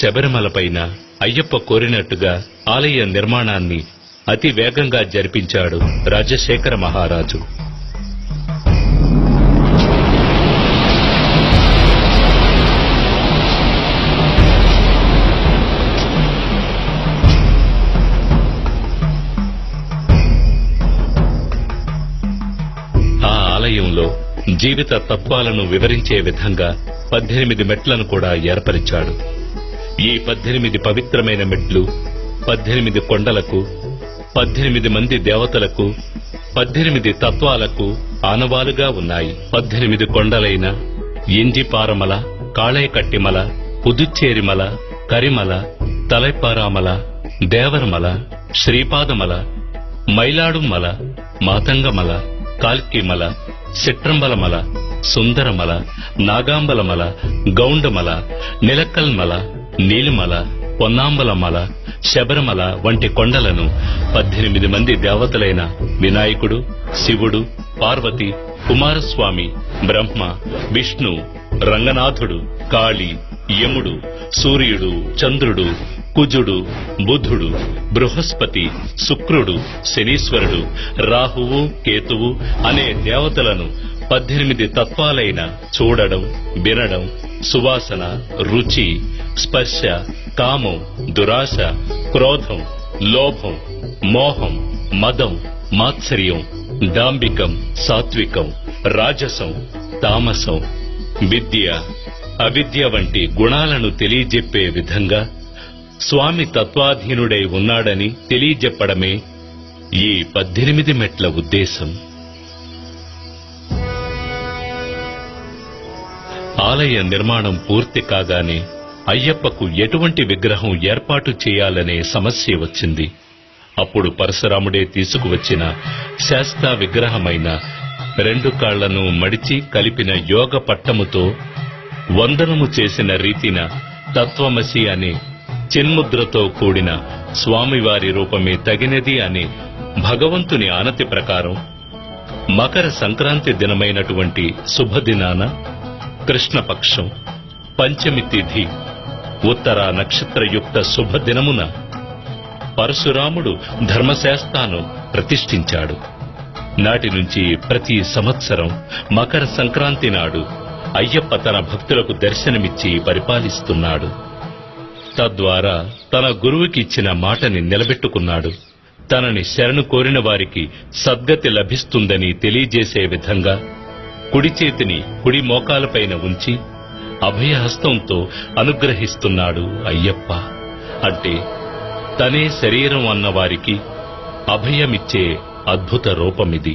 శబరిమలపైన అయ్యప్ప కోరినట్టుగా ఆలయ నిర్మాణాన్ని అతి వేగంగా జరిపించాడు రాజశేఖర మహారాజు. ఆ ఆలయంలో జీవిత తత్వాలను వివరించే విధంగా 18 మెట్లను కూడా ఏర్పరిచాడు. ఈ 18 పవిత్రమైన మెట్లు 18 కొండలకు, 18 మంది దేవతలకు, 18 తత్వాలకు ఆనవాలుగా ఉన్నాయి. 18 కొండలైన ఇంజిపారమల, కాళైకట్టిమల, పుదుచ్చేరిమల, కరిమల, తలైపారామల, దేవరమల, శ్రీపాదమల, మైలాడుమల, మాతంగమల, కాల్కిమల, సిట్రంబలమల, సుందరమల, నాగాంబలమల, గౌండమల, నిలక్కల్మల, నీలిమల, పొన్నాంబలమల, శబరిమల వంటి కొండలను 18 మంది దేవతలైన వినాయకుడు, శివుడు, పార్వతి, కుమారస్వామి, బ్రహ్మ, విష్ణు, రంగనాథుడు, కాళి, యముడు, సూర్యుడు, చంద్రుడు, కుజుడు, బుధుడు, బృహస్పతి, శుక్రుడు, శనీశ్వరుడు, రాహువు, కేతువు అనే దేవతలను 18 తత్వాలైన చూడడం, వినడం, సువాసన, రుచి, స్పర్శ, కామం, దురాశ, క్రోధం, లోభం, మోహం, మదం, మాత్సర్యం, డాంబికం, సాత్వికం, రాజసం, తామసం, విద్య, అవిద్య వంటి గుణాలను తెలియజెప్పే విధంగా స్వామి తత్వాధీనుడై ఉన్నాడని తెలియజెప్పడమే ఈ 18 మెట్ల ఉద్దేశం. ఆలయ నిర్మాణం పూర్తి కాగానే అయ్యప్పకు ఎటువంటి విగ్రహం ఏర్పాటు చేయాలనే సమస్య వచ్చింది. అప్పుడు పరశురాముడే తీసుకువచ్చిన శాస్తా విగ్రహమైన 2 కాళ్లను మడిచి కలిపిన యోగ పట్టముతో వందనము చేసిన రీతిన తత్వమసి అనే చిన్ముద్రతో కూడిన స్వామివారి రూపమే తగినది అనే భగవంతుని ఆనతి ప్రకారం మకర సంక్రాంతి దినమైనటువంటి శుభదినాన కృష్ణపక్షం పంచమి తిథి ఉత్తర నక్షత్రయుక్త శుభదినమున పరశురాముడు ధర్మశాస్త్రాను ప్రతిష్ఠించాడు. నాటి నుంచి ప్రతి సంవత్సరం మకర సంక్రాంతి నాడు అయ్యప్ప తన భక్తులకు దర్శనమిచ్చి పరిపాలిస్తున్నాడు. తద్వారా తన గురువుకి ఇచ్చిన మాటని నిలబెట్టుకున్నాడు. తనని శరణు కోరిన వారికి సద్గతి లభిస్తుందని తెలియజేసే విధంగా కుడి చేతిని కుడి మోకాలపైన ఉంచి అభయహస్తంతో అనుగ్రహిస్తున్నాడు అయ్యప్ప. అంటే తనే శరీరం అన్నవారికి అభయమిచ్చే అద్భుత రూపమిది.